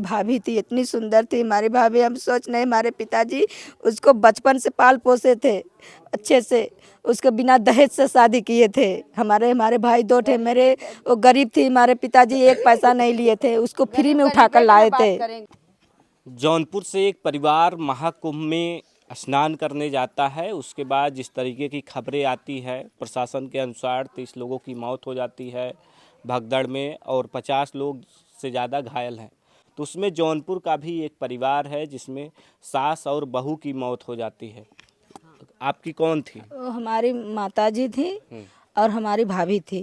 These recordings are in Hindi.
भाभी थी, इतनी सुंदर थी हमारी भाभी, हम सोच नहीं, हमारे पिताजी उसको बचपन से पाल पोसे थे अच्छे से, उसके बिना दहेज से शादी किए थे। हमारे हमारे भाई दो थे, मेरे वो गरीब थी, हमारे पिताजी एक पैसा नहीं लिए थे, उसको फ्री में उठाकर लाए थे। जौनपुर से एक परिवार महाकुंभ में स्नान करने जाता है, उसके बाद जिस तरीके की खबरें आती है प्रशासन के अनुसार 30 लोगों की मौत हो जाती है भगदड़ में और 50 लोग से ज़्यादा घायल हैं। तो उसमें जौनपुर का भी एक परिवार है जिसमें सास और बहू की मौत हो जाती है। आपकी कौन थी? वो हमारी माताजी थी और हमारी भाभी थी।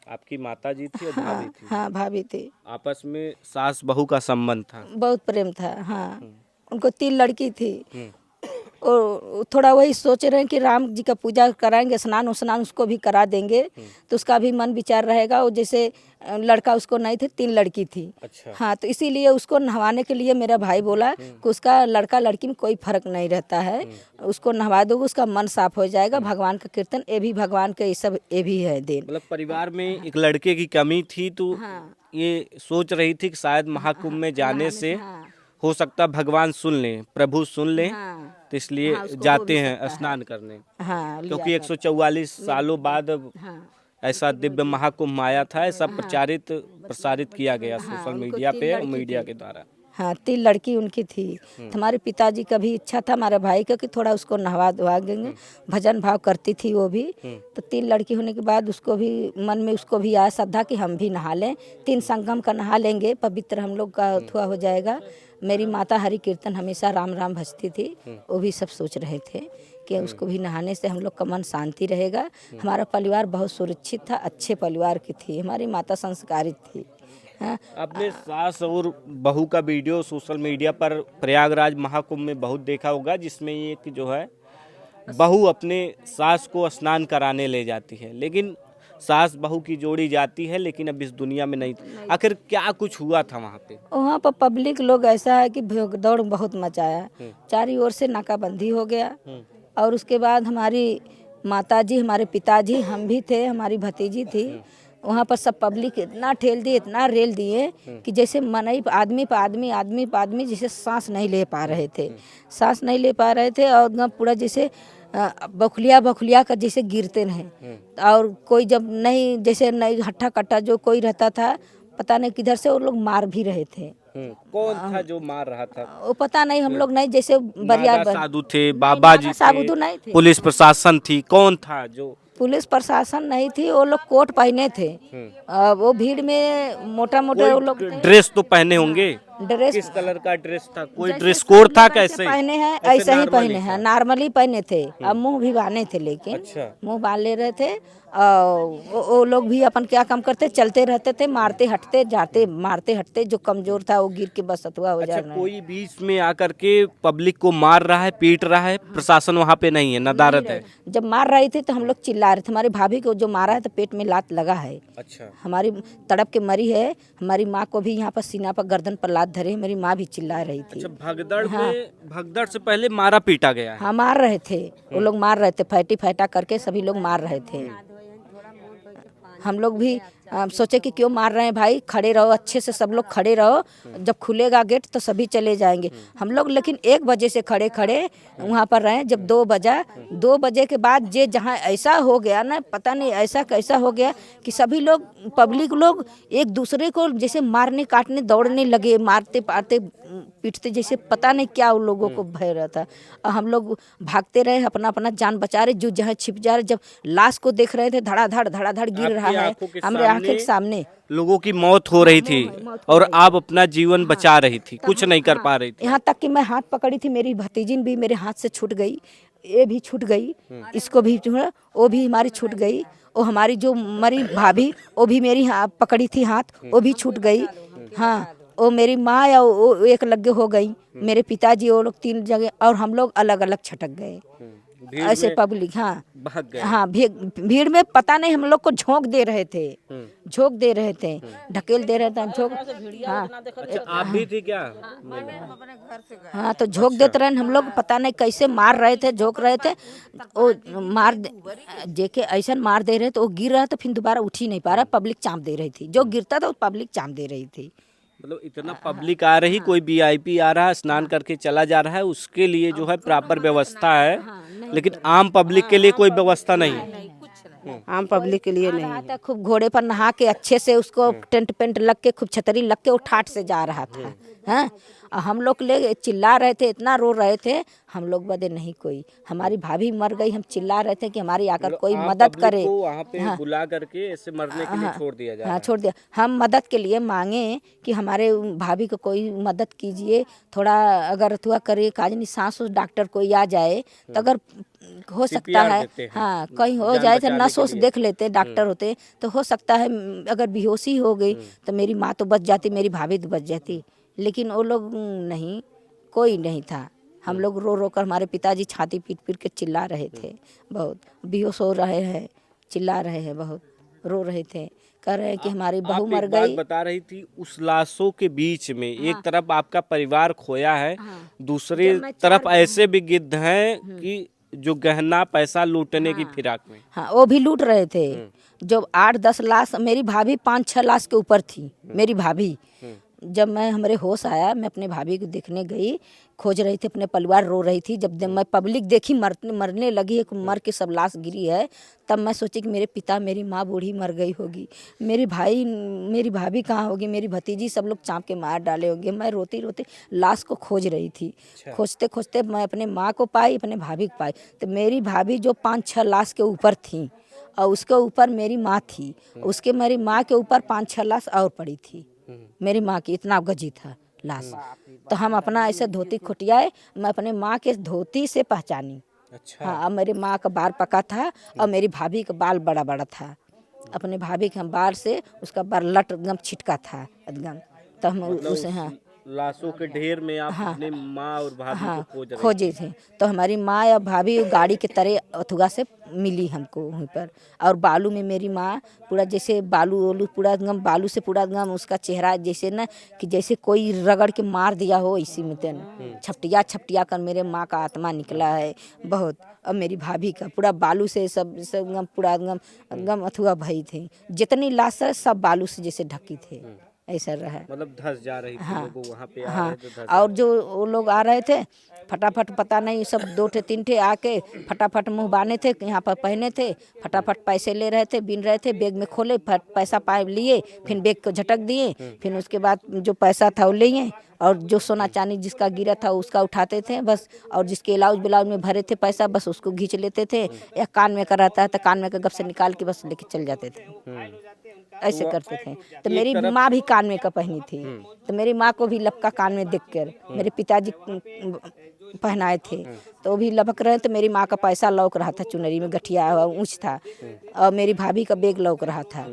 आपकी माताजी थी और भाभी थी। हाँ भाभी थी। आपस में सास बहू का संबंध था। बहुत प्रेम था। हाँ, उनको 3 लड़की थी। और थोड़ा वही सोच रहे हैं कि राम जी का पूजा कराएंगे, स्नान स्नान उसको भी करा देंगे, तो उसका भी मन विचार रहेगा। वो जैसे लड़का उसको नहीं थे, 3 लड़की थी। अच्छा। हाँ, तो इसीलिए उसको नहवाने के लिए मेरा भाई बोला कि उसका लड़का लड़की में कोई फर्क नहीं रहता है, उसको नहवा दोगे उसका मन साफ हो जाएगा। भगवान का कीर्तन ये भी भगवान के, ये सब ये भी है देन। मतलब परिवार में एक लड़के की कमी थी, तो ये सोच रही थी कि शायद महाकुंभ में जाने से हो सकता भगवान सुन लें, प्रभु सुन लें, तो इसलिए जाते हैं स्नान करने। क्योंकि 144 सालों बाद अब ऐसा दिव्य महाकुंभ आया था, ऐसा प्रसारित किया गया सोशल मीडिया पे और मीडिया के द्वारा। हाँ, 3 लड़की उनकी थी। तो हमारे पिताजी का भी इच्छा था हमारे भाई का कि थोड़ा उसको नहवा धवा देंगे, भजन भाव करती थी वो भी। तो 3 लड़की होने के बाद उसको भी मन में उसको भी आया श्रद्धा कि हम भी नहा लें, 3 संगम का नहा लेंगे, पवित्र हम लोग का थुआ हो जाएगा। मेरी माता हरि कीर्तन हमेशा राम राम भजती थी, वो भी सब सोच रहे थे कि उसको भी नहाने से हम लोग का मन शांति रहेगा। हमारा परिवार बहुत सुरक्षित था, अच्छे परिवार की थी, हमारी माता संस्कारित थी। आपने सास और बहू का वीडियो सोशल मीडिया पर प्रयागराज महाकुंभ में बहुत देखा होगा, जिसमें एक जो है बहू अपने सास को स्नान कराने ले जाती है, लेकिन सास बहू की जोड़ी जाती है लेकिन अब इस दुनिया में नहीं। आखिर क्या कुछ हुआ था वहाँ पे? वहाँ पर पब्लिक लोग ऐसा है कि भगदौड़ बहुत मचाया, चारों ओर से नाकाबंदी हो गया। और उसके बाद हमारी माताजी, हमारे पिताजी, हम भी थे, हमारी भतीजी थी, वहाँ पर सब पब्लिक इतना ठेल दिए, इतना रेल दिए कि जैसे मनई आदमी पे आदमी, आदमी पे आदमी, जैसे सांस नहीं ले पा रहे थे, सांस नहीं ले पा रहे थे। और पूरा जैसे बखुलिया बखुलिया का जैसे गिरते रहे। और कोई जब नहीं, जैसे नहीं हट्ठा कट्टा जो कोई रहता था, पता नहीं किधर से वो लोग मार भी रहे थे। कौन था जो मार रहा था? वो पता नहीं, हम लोग नहीं, जैसे बरियार साधु थे, बाबा जी साबुदू नहीं थे, पुलिस प्रशासन थी, कौन था जो? पुलिस प्रशासन नहीं थी, वो लोग कोट पहने थे। वो भीड़ में मोटा मोटा वो लोग ड्रेस तो पहने होंगे। ड्रेस किस कलर का ड्रेस था? कोई ड्रेस कोड था? कैसे पहने हैं? ऐसे ही पहने हैं, नॉर्मली पहने थे। अब मुंह भी बांधे थे, लेकिन अच्छा। मुंह बांध ले रहे थे। वो लोग भी अपन क्या काम करते, चलते रहते थे, मारते हटते जाते, मारते हटते, जो कमजोर था वो गिर के बस अथवा हो जा रहा है। कोई बीच में आकर के पब्लिक को मार रहा है, पीट रहा है, प्रशासन वहाँ पे नहीं है, नदारद है? जब मार रही थी तो हम लोग चिल्ला रहे थे। हमारी भाभी को जो मारा है तो पेट में लात लगा है। अच्छा। हमारी तड़प के मरी है। हमारी माँ को भी यहाँ पर सीना पर गर्दन पर लात धरे, मेरी माँ भी चिल्ला रही थी। अच्छा, भगदड़ में भगदड़ से पहले मारा पीटा गया है? हाँ, मार रहे थे वो लोग, मार रहे थे, फैटी फैटा करके सभी लोग मार रहे थे। हम लोग भी सोचे कि क्यों मार रहे हैं भाई, खड़े रहो, अच्छे से सब लोग खड़े रहो, जब खुलेगा गेट तो सभी चले जाएंगे। हम लोग लेकिन 1 बजे से खड़े खड़े वहाँ पर रहे। जब 2 बजा, 2 बजे के बाद जे जहाँ ऐसा हो गया ना, पता नहीं ऐसा कैसा हो गया कि सभी लोग, पब्लिक लोग एक दूसरे को जैसे मारने काटने दौड़ने लगे, मारते पारते पीटते, जैसे पता नहीं क्या उन लोगों को भय रहा था। और हम लोग भागते रहे, अपना अपना जान बचा रहे, जो जहाँ छिप जा रहे। जब लाश को देख रहे थे, धड़ाधड़ गिर रहा है हमारे आंखों के सामने, लोगों की मौत हो रही थी और आप अपना जीवन बचा रही थी, कुछ नहीं कर पा रही थी। यहाँ तक कि मैं हाथ पकड़ी थी, मेरी भतीजी भी मेरे हाथ से छूट गई, ये भी छूट गई, इसको भी वो भी हमारी छूट गई। और हमारी जो मरी भाभी, वो भी मेरी पकड़ी थी हाथ, वो भी छूट गई। हाँ, वो मेरी माँ या वो एक लगे हो गई, मेरे पिताजी वो लोग 3 जगह, और हम लोग अलग अलग छटक गए। ऐसे पब्लिक, हाँ भाग गए। हाँ, भीड़ में पता नहीं हम लोग को झोंक दे रहे थे, झोंक दे रहे थे, ढकेल दे रहे थे, झोंक। हाँ, अच्छा, आप भी थी क्या? हाँ, तो झोंक देते रहे हम लोग, पता नहीं कैसे मार रहे थे, झोंक रहे थे। वो जेके ऐसा मार दे रहे तो वो गिर रहा था, फिर दोबारा उठ ही नहीं पा रहा, पब्लिक चाँप दे रही थी, जो गिरता था वो पब्लिक चाँप दे रही थी। मतलब इतना पब्लिक आ रही, कोई वीआईपी आ रहा है, स्नान करके चला जा रहा है, उसके लिए जो है प्रॉपर व्यवस्था है, लेकिन आम पब्लिक के लिए कोई व्यवस्था नहीं है। आम पब्लिक के लिए नहीं रहा था खूब घोड़े पर नहा के अच्छे से, उसको टेंट पेंट लग के खूब छतरी लग के वो ठाट से जा रहा था। हैं और हम लोग ले चिल्ला रहे थे, इतना रो रहे थे, हम लोग बदे नहीं कोई, हमारी भाभी मर गई, हम चिल्ला रहे थे कि हमारी आकर कोई आम मदद पब्लिक करे। को वहाँ पे बुला करके ऐसे मरने के लिए छोड़ दिया जा रहा हाँ है। छोड़ दिया। हम मदद के लिए मांगे कि हमारे भाभी को कोई मदद कीजिए, थोड़ा अगर अथवा करे काजनी सांस डॉक्टर कोई आ जाए तो अगर हो सकता CPR है, देते हैं। हाँ कहीं हो जान जाए तो बचाने नस के वस लिए। देख लेते डॉक्टर होते तो हो सकता है अगर बेहोशी हो गई तो मेरी माँ तो बच जाती, मेरी भाभी तो बच जाती, लेकिन वो लोग नहीं, कोई नहीं था। हम लोग रो रो कर, हमारे पिताजी छाती पीट पीट के चिल्ला रहे थे, बहुत बेहोश हो रहे हैं, चिल्ला रहे हैं, बहुत रो रहे थे, कह रहे हैं कि हमारी बहू आप मर एक बात गई। बता रही थी, उस लाशों के बीच में एक तरफ आपका परिवार खोया है, दूसरी जब मैं तरफ चार ऐसे भी गिद्ध हैं कि जो गहना पैसा लूटने की फिराक में। हाँ वो भी लूट रहे थे। जब 8-10 लाश, मेरी भाभी 5-6 लाश के ऊपर थी, मेरी भाभी। जब मैं हमारे होश आया, मैं अपने भाभी को देखने गई, खोज रही थी, अपने परिवार रो रही थी। जब मैं पब्लिक देखी मरने लगी, एक मर के सब लाश गिरी है, तब मैं सोची कि मेरे पिता मेरी माँ बूढ़ी मर गई होगी, मेरी भाई मेरी भाभी कहाँ होगी, मेरी भतीजी सब लोग चाँप के मार डाले होंगे। मैं रोती रोती लाश को खोज रही थी। खोजते खोजते मैं अपने माँ को पाई, अपने भाभी को पाई। तो मेरी भाभी जो 5-6 लाश के ऊपर थी और उसके ऊपर मेरी माँ थी, उसके मेरी माँ के ऊपर 5-6 लाश और पड़ी थी। मेरी माँ की इतना गजी था लाश। तो हम अपना ऐसे धोती खुटियाए, मैं अपने माँ के धोती से पहचानी। अच्छा। हाँ, अब मेरी माँ का बाल पका था और मेरी भाभी का बाल बड़ा बड़ा था। अपने भाभी के बाल से उसका बाल लट एकदम छिटका था एकदम। तो हम उसे हाँ लाशों के ढेर में आप अपने माँ और भाभी को खोज रहे खोजे थे। तो हमारी माँ या भाभी गाड़ी के तरह अथुआ से मिली हमको वहीं पर। और बालू में मेरी माँ पूरा जैसे बालू ओलू पूरा एकदम बालू से पूरा एकदम उसका चेहरा जैसे न कि जैसे कोई रगड़ के मार दिया हो, इसी में तेन छपटिया छपटिया कर मेरे माँ का आत्मा निकला है बहुत। और मेरी भाभी का पूरा बालू से सब एकदम पूरा एकदम एकदम अथुआ भई थे। जितनी लाश है सब बालू से जैसे ढकी थे, ऐसा रहा। मतलब धस जा रही थी, लोग वहाँ पे आ हाँ, रहे थे, धस और जो वो लोग आ रहे थे फटाफट, पता नहीं सब 2-3 ठे आके फटाफट मुंह बाने थे, यहाँ पर पहने थे, फटाफट पैसे ले रहे थे, बीन रहे थे, बैग में खोले, पैसा पाए लिए, फिर बैग को झटक दिए, फिर उसके बाद जो पैसा था वो लिए, और जो सोना चांदी जिसका गिरा था उसका उठाते थे बस, और जिसके ब्लाउज ब्लाउज में भरे थे पैसा बस उसको घींच लेते थे, या कान में का रहता है तो कान में का गप से निकाल के बस लेके चल जाते थे, ऐसे करते थे। तो मेरी माँ भी कान में का पहनी थी, तो मेरी माँ को भी लपका कान में देख कर मेरे पिताजी पहनाए थे, तो वो भी लपक रहे। तो मेरी माँ का पैसा लौक रहा था, चुनरी में गठिया ऊँच था, और मेरी भाभी का बैग लौक रहा था।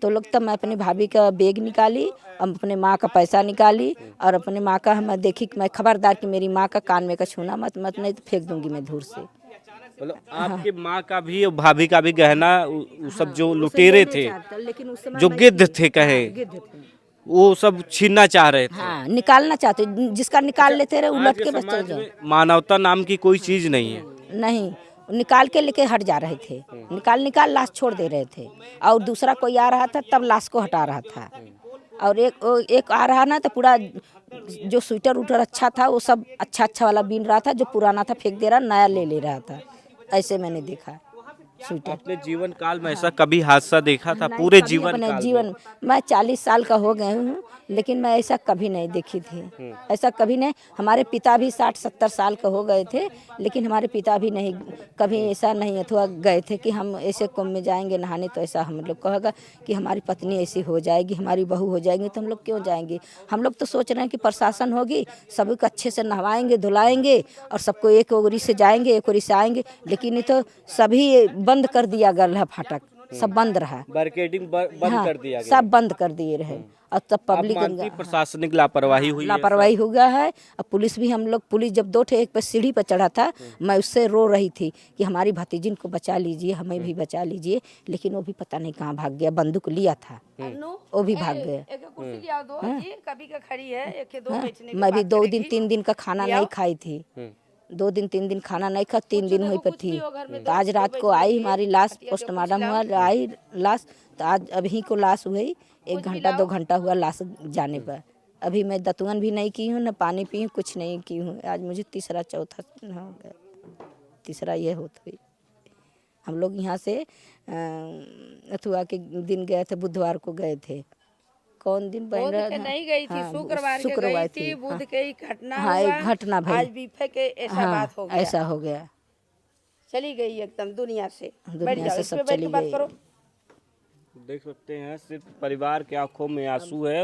तो लोग तब मैं अपनी भाभी का बैग निकाली, अपने माँ का पैसा निकाली, और अपने माँ का मैं देखी कि मैं खबरदार कि मेरी माँ का कान में का छूना मत नहीं तो फेंक दूंगी मैं दूर से। मतलब आपके माँ का भी और भाभी का भी गहना वो सब जो लुटेरे थे, लेकिन उस समय जो गिद्ध थे कहे, वो सब छीनना चाह रहे थे। हाँ निकालना चाहते, जिसका निकाल लेते रहे उलट के बस चल समाज जाओ। में मानवता नाम की कोई चीज नहीं है। नहीं, निकाल के लेके हट जा रहे थे, निकाल लाश छोड़ दे रहे थे, और दूसरा कोई आ रहा था तब लाश को हटा रहा था। और एक आ रहा ना तो पूरा जो स्वेटर उटर अच्छा था वो सब अच्छा वाला बीन रहा था, जो पुराना था फेंक दे रहा, नया ले रहा था। ऐसे मैंने देखा स्वेटर। अपने जीवन काल में ऐसा कभी हादसा देखा था? नहीं, पूरे कभी जीवन अपने काल में? जीवन मैं 40 साल का हो गए हूँ, लेकिन मैं ऐसा कभी नहीं देखी थी, ऐसा कभी नहीं। हमारे पिता भी 60-70 साल का हो गए थे, लेकिन हमारे पिता भी नहीं कभी ऐसा नहीं अथवा गए थे कि हम ऐसे कुंभ में जाएंगे नहाने, तो ऐसा हम लोग कहेगा कि हमारी पत्नी ऐसी हो जाएगी, हमारी बहू हो जाएगी, तो हम लोग क्यों जाएंगे। हम लोग तो सोच रहे हैं कि प्रशासन होगी, सभी को अच्छे से नहवाएंगे धुलाएंगे, और सबको एक ओरी से जाएंगे एक ओरी से आएंगे, लेकिन ये तो सभी बंद कर दिया गया है, फाटक सब बंद रहा, बैरिकेडिंग बंद कर दिया गया। सब बंद कर दिए रहे। और तब पब्लिक मानती प्रशासनिक लापरवाही हुई है? लापरवाही हो गया है। और पुलिस भी, हम लोग पुलिस जब 2 ठे एक पे सीढ़ी पर चढ़ा था, मैं उससे रो रही थी कि हमारी भतीजिन को बचा लीजिए, हमें भी बचा लीजिए, लेकिन वो भी पता नहीं कहाँ भाग गया, बंदूक लिया था वो भी भाग गया। मैं भी 2 दिन 3 दिन का खाना नहीं खाई थी, 2 दिन 3 दिन खाना नहीं खा, 3 दिन हुई पर थी। तो आज रात को आई हमारी लाश, पोस्टमार्टम हुआ, आई लाश, तो आज अभी को लाश हुई, 1 घंटा 2 घंटा हुआ लाश जाने पर। अभी मैं दतुअन भी नहीं की हूँ, न पानी पी हूँ, कुछ नहीं की हूँ। आज मुझे चौथा हो गया, तीसरा ये होता हुई। हम लोग यहाँ से अथुआ के दिन गए थे, बुधवार को गए थे। कौन दिन बन बुध रहा के था? नहीं गई थी, हाँ, शुक्रवार के शुक्रवार गई थी। बुध हाँ, के ही घटना हाँ, हुआ। एक घटना भाई, आज बीफे के ऐसा हाँ, बात हो गया। ऐसा हो गया, चली गई एकदम दुनिया से। बैठ दुनिया जाओ, से इस सब पे बैठ के चली बात गई। करो। देख सकते हैं सिर्फ परिवार के आंखों में आंसू है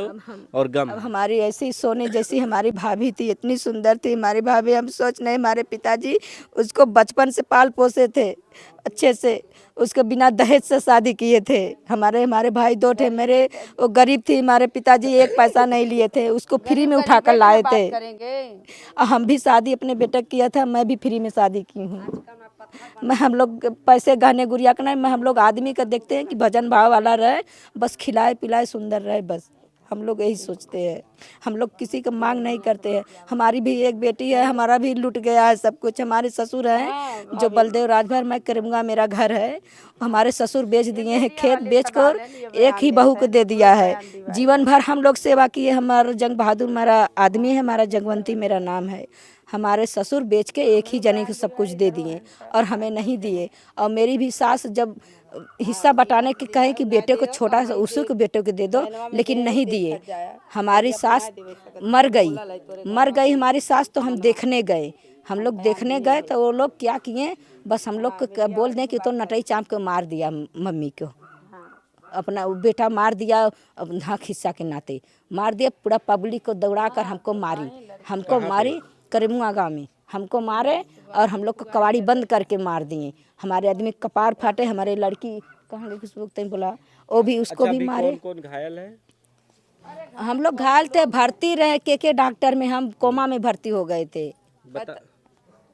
और गम अब है। हमारी ऐसी सोने जैसी हमारी भाभी थी, इतनी सुंदर थी हमारी भाभी। हम सोच नहीं, हमारे पिताजी उसको बचपन से पाल पोसे थे अच्छे से, उसके बिना दहेज से शादी किए थे। हमारे हमारे भाई दो थे, मेरे वो गरीब थी, हमारे पिताजी एक पैसा नहीं लिए थे, उसको फ्री में उठा कर लाए थे। हम भी शादी अपने बेटे किया था, मैं भी फ्री में शादी की हूँ। मैं हम लोग पैसे गहने गुड़िया का नहीं, मैं हम लोग आदमी का देखते हैं कि भजन भाव वाला रहे, बस खिलाए पिलाए सुंदर रहे, बस हम लोग यही सोचते हैं। हम लोग किसी का मांग नहीं करते हैं। हमारी भी एक बेटी है, हमारा भी लूट गया है सब कुछ। हमारे ससुर हैं जो बलदेव राजभर मैं करूँगा, मेरा घर है, हमारे ससुर बेच दिए हैं, खेत बेच कर एक ही बहू को दे दिया है। जीवन भर हम लोग सेवा किए। हमारा जंग बहादुर मेरा आदमी है, हमारा जगवंती मेरा नाम है। हमारे ससुर बेच के एक ही जने को सब कुछ दे दिए और हमें नहीं दिए। और मेरी भी सास जब हिस्सा बटाने के कहे कि बेटे को छोटा सा उसी को बेटे को दे दो, लेकिन नहीं दिए। हमारी सास मर गई हमारी सास, तो हम देखने गए। हम लोग देखने गए तो वो लोग क्या किए, बस हम लोग को बोल दें कि तो नटई चाँप को मार दिया मम्मी को, अपना बेटा मार दिया, अब हक हिस्सा के नाते मार दिया। पूरा पब्लिक को दौड़ा कर हमको मारी करीमुआ गाँव में हमको मारे और हम लोग को कबाड़ी बंद करके मार दिए। हमारे आदमी कपार फाटे, हमारे लड़की कहाँ गई कुछ लोग बोला, वो भी उसको अच्छा, भी मारे। कौन घायल है? हम लोग घायल थे, भर्ती रहे के डॉक्टर में, हम कोमा में भर्ती हो गए थे।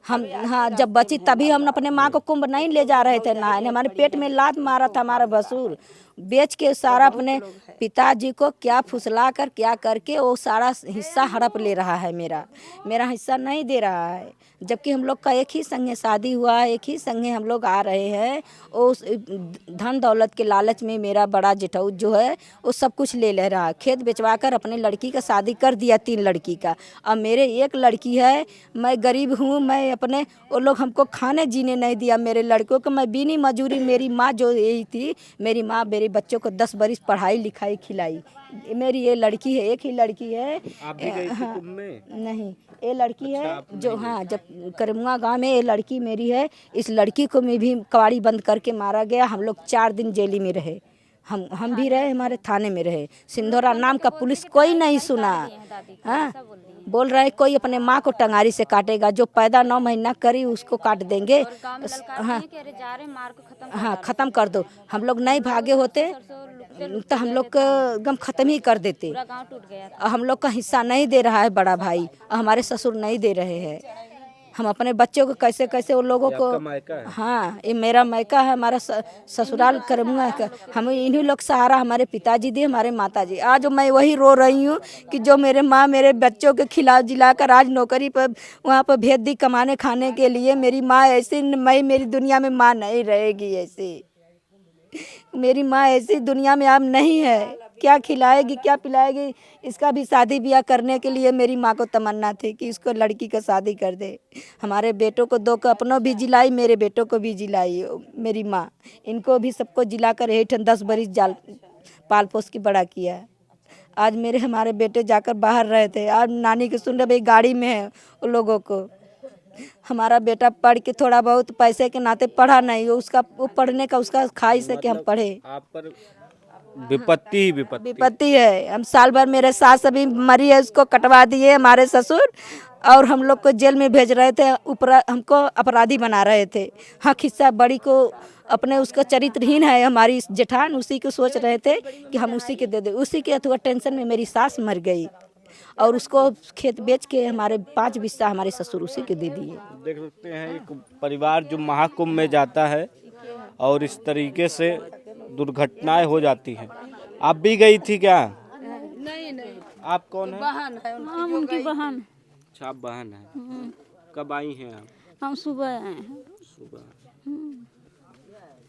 हम हाँ, जब बची तभी हम अपने माँ को कुंभ नहीं ले जा रहे थे नहाने, हमारे पेट में लात मारा था हमारा भसुर, बेच के सारा अपने पिताजी को क्या फुसला कर क्या करके वो सारा हिस्सा हड़प ले रहा है। मेरा हिस्सा नहीं दे रहा है, जबकि हम लोग का एक ही संगे शादी हुआ है, एक ही संगे हम लोग आ रहे हैं। उस धन दौलत के लालच में मेरा बड़ा जेठाऊ जो है वो सब कुछ ले रहा है। खेत बेचवा कर अपने लड़की का शादी कर दिया, 3 लड़की का। अब मेरे एक लड़की है, मैं गरीब हूँ, मैं अपने वो लोग हमको खाने जीने नहीं दिया मेरे लड़कों को। मैं बिनी मजूरी, मेरी माँ जो यही थी, मेरी माँ मेरे बच्चों को 10 बरिस पढ़ाई लिखाई खिलाई। मेरी ये लड़की है, एक ही लड़की है। आप भी गई थी कुंभ में? नहीं, ये लड़की है जो, हाँ, जब करमुआ गांव में ये लड़की मेरी है। इस लड़की को मैं भी कबाड़ी बंद करके मारा गया। हम लोग 4 दिन जेली में रहे, हम भी रहे, हमारे थाने में रहे। सिंधोरा नाम का पुलिस कोई नहीं सुना। हाँ, बोल रहे कोई अपने माँ को टंगारी से काटेगा, जो पैदा 9 महीना करी उसको काट देंगे। हाँ हाँ, खत्म कर दो। हम लोग नहीं भागे होते तो हम लोग का गम खत्म ही कर देते। हम लोग का हिस्सा नहीं दे रहा है बड़ा भाई, हमारे ससुर नहीं दे रहे हैं। हम अपने बच्चों को कैसे कैसे उन लोगों को, हाँ, ये मेरा मायका है, हमारा ससुराल करमुआ का। हम इन्हीं लोग सहारा, हमारे पिताजी दिए, हमारे माताजी। आज मैं वही रो रही हूँ कि जो मेरे माँ मेरे बच्चों के खिला जिलाकर आज नौकरी पर वहाँ पर भेज दी कमाने खाने के लिए। मेरी माँ ऐसी, मैं मेरी दुनिया में माँ नहीं रहेगी ऐसी। मेरी माँ ऐसी दुनिया में अब नहीं है, क्या खिलाएगी क्या पिलाएगी। इसका भी शादी ब्याह करने के लिए मेरी माँ को तमन्ना थी कि इसको लड़की का शादी कर दे। हमारे बेटों को 2 को अपनों भी जिलाई, मेरे बेटों को भी जिलाई मेरी माँ। इनको भी सबको जिलाकर 10 बरिस जाल पाल पोस के बड़ा किया। आज हमारे बेटे जाकर बाहर रहे थे, आज नानी के सुन रहे भाई गाड़ी में है उन लोगों को। हमारा बेटा पढ़ के थोड़ा बहुत पैसे के नाते पढ़ा नहीं, उसका वो पढ़ने का उसका ख्वाहिश है कि हम पढ़े। आप पर विपत्ति है। हम साल भर, मेरे सास अभी मरी है, उसको कटवा दिए हमारे ससुर, और हम लोग को जेल में भेज रहे थे, हमको अपराधी बना रहे थे। हाँ, खिस्सा बड़ी को अपने, उसका चरित्रहीन है हमारी जेठान, उसी को सोच रहे थे कि हम उसी के दे दे। उसी के अथवा टेंशन में मेरी सास मर गई और उसको खेत बेच के हमारे 5 बिस्सा हमारे ससुर उसी के दे दिए। देख सकते हैं एक परिवार जो महाकुंभ में जाता है और इस तरीके से दुर्घटनाएं हो जाती हैं। आप भी गई थी क्या? नहीं, आप कौन है? बहन है हम उनकी बहन। अच्छा, आप बहन है। कब आई हैं आप? हम सुबह आए हैं। सुबह।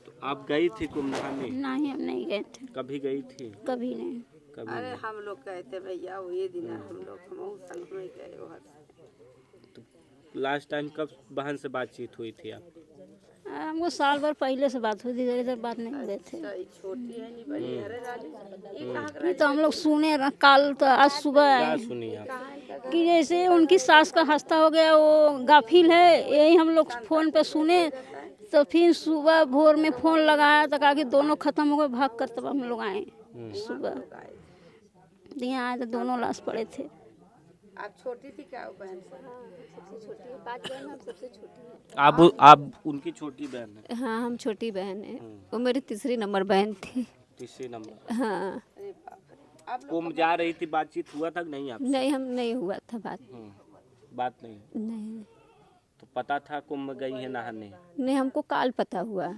तो आप गई थी कुंभ नहाने? नहीं, हम नहीं गए थे। कभी गई थी? कभी नहीं। कभी अरे नहीं। हम लोग कहते भैया वही दिन हम लोग संग में गए वहाँ से। लास्ट टाइम कब बहन से बातचीत हुई थी आप? हमको साल भर पहले से बात हुई थी, इधर इधर बात नहीं हुए थे। सही छोटी है नहीं बड़ी है। अरे राजू ये कहाँ ये तो हम लोग सुने कल तो आज सुबह क्या आए सुनी आप? कि जैसे उनकी सास का हस्ता हो गया, वो गाफिल है, यही हम लोग फोन पे सुने। तो फिर सुबह भोर में फोन लगाया तो कहा कि दोनों खत्म हो गए, भाग कर तब हम लोग आए सुबह। तो यहाँ आए तो दोनों लाश पड़े थे। आप छोटी थी क्या वो बहन से? आप उनकी छोटी बहन है? हाँ, हम छोटी बहन है, वो मेरी तीसरी नंबर बहन थी। तीसरे नंबर। हाँ, कुंभ जा रही थी, बातचीत हुआ था कि नहीं आप? नहीं हम नहीं हुआ था बात। बात नहीं। नहीं तो पता था कुंभ गई है नहाने? नहीं, हमको काल पता हुआ।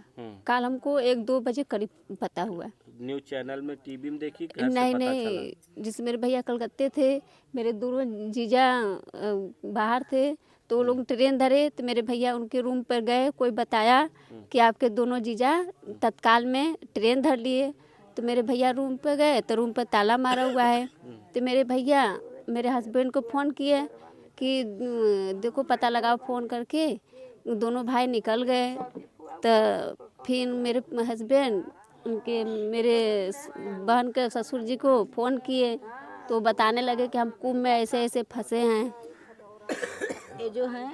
काल हमको 1-2 बजे करीब पता हुआ। न्यूज चैनल में, टीवी में देखी, घर से नहीं पता नहीं, जिस मेरे भैया कलकत्ते थे, मेरे दोनों जीजा बाहर थे, तो वो लोग ट्रेन धरे तो मेरे भैया उनके रूम पर गए, कोई बताया कि आपके दोनों जीजा तत्काल में ट्रेन धर लिए। तो मेरे भैया रूम पर गए तो रूम पर ताला मारा हुआ है। तो मेरे भैया मेरे हस्बैंड को फ़ोन किए कि देखो पता लगाओ फ़ोन करके। दोनों भाई निकल गए। तो फिर मेरे हस्बैंड उनके मेरे बहन के ससुर जी को फ़ोन किए तो बताने लगे कि हम कुंभ में ऐसे ऐसे फंसे हैं। ये जो है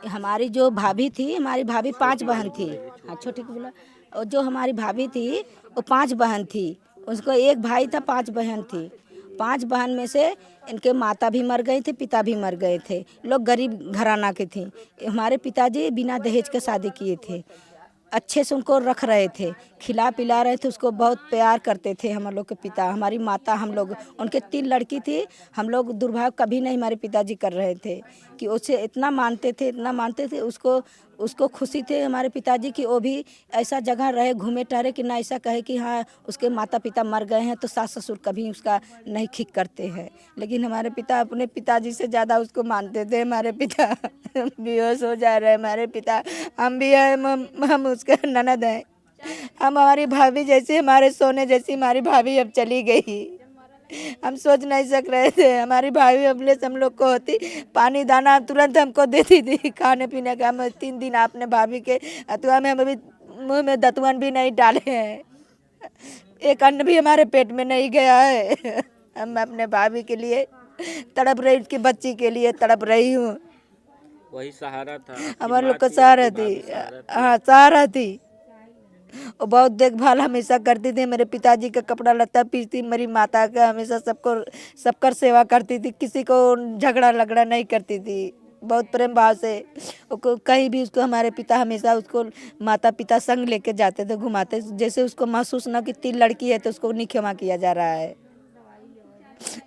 हमारी जो भाभी थी, हमारी भाभी 5 बहन थी। हाँ छोटी को बोला। और जो हमारी भाभी थी वो 5 बहन थी, उसको एक भाई था, 5 बहन थी। 5 बहन में से इनके माता भी मर गए थे, पिता भी मर गए थे। लोग गरीब घराना के थे। हमारे पिताजी बिना दहेज के शादी किए थे। अच्छे से उनको रख रहे थे, खिला पिला रहे थे, उसको बहुत प्यार करते थे हम लोग के पिता। हमारी माता, हम लोग, उनके 3 लड़की थी। हम लोग दुर्भाग्य कभी नहीं हमारे पिताजी कर रहे थे कि उसे इतना मानते थे, इतना मानते थे। उसको खुशी थे हमारे पिताजी की वो भी ऐसा जगह रहे, घूमे टहरे कि ना ऐसा कहे कि हाँ उसके माता पिता मर गए हैं तो सास ससुर कभी उसका नहीं खिक करते हैं। लेकिन हमारे पिता अपने पिताजी से ज़्यादा उसको मानते थे। हमारे पिता बेहोश हो जा रहे हैं, हमारे पिता, हम भी हैं, हम उसके ननद हैं। हम हमारी भाभी जैसी, हमारे सोने जैसी हमारी भाभी अब चली गई। हम सोच नहीं सक रहे थे। हमारी भाभी अपने से हम लोग को होती, पानी दाना तुरंत हमको देती थी, खाने पीने का। हम 3 दिन आपने भाभी के अतुआ में हम अभी मुँह में दतुअन भी नहीं डाले हैं, एक अन्न भी हमारे पेट में नहीं गया है। हम अपने भाभी के लिए तड़प रही, उसकी बच्ची के लिए तड़प रही हूँ। वही सहारा था, हमारे लोग को सहारा थी। हाँ सहारा थी। और बहुत देखभाल हमेशा करती थी। मेरे पिताजी का कपड़ा लत्ता पीसती, मेरी माता का हमेशा सबकर सेवा करती थी। किसी को झगड़ा लगड़ा नहीं करती थी, बहुत प्रेम भाव से। कहीं भी उसको हमारे पिता हमेशा उसको माता पिता संग लेके जाते थे, घुमाते, जैसे उसको महसूस ना कि 3 लड़की है तो उसको नहीं क्षमा किया जा रहा है।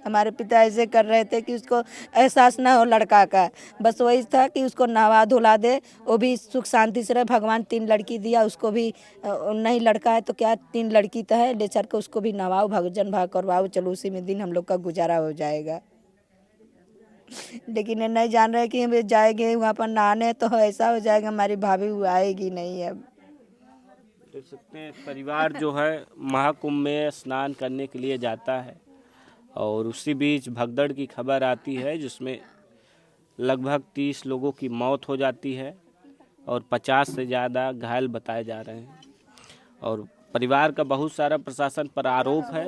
हमारे पिता ऐसे कर रहे थे कि उसको एहसास ना हो लड़का का, बस वही था कि उसको नहवा धुला दे, वो भी सुख शांति से रहे। भगवान 3 लड़की दिया, उसको भी नहीं लड़का है तो क्या 3 लड़की तो है, ले चल के उसको भी नहवाओ, भोजन भाग करवाओ, चलो उसी में दिन हम लोग का गुजारा हो जाएगा। लेकिन ये नहीं जान रहे कि हम जाएंगे वहाँ पर नहाने तो ऐसा हो जाएगा हमारी भाभी आएगी नहीं। अब देख सकते हैं परिवार जो है महाकुंभ में स्नान करने के लिए जाता है और उसी बीच भगदड़ की खबर आती है जिसमें लगभग 30 लोगों की मौत हो जाती है और 50 से ज़्यादा घायल बताए जा रहे हैं। और परिवार का बहुत सारा प्रशासन पर आरोप है।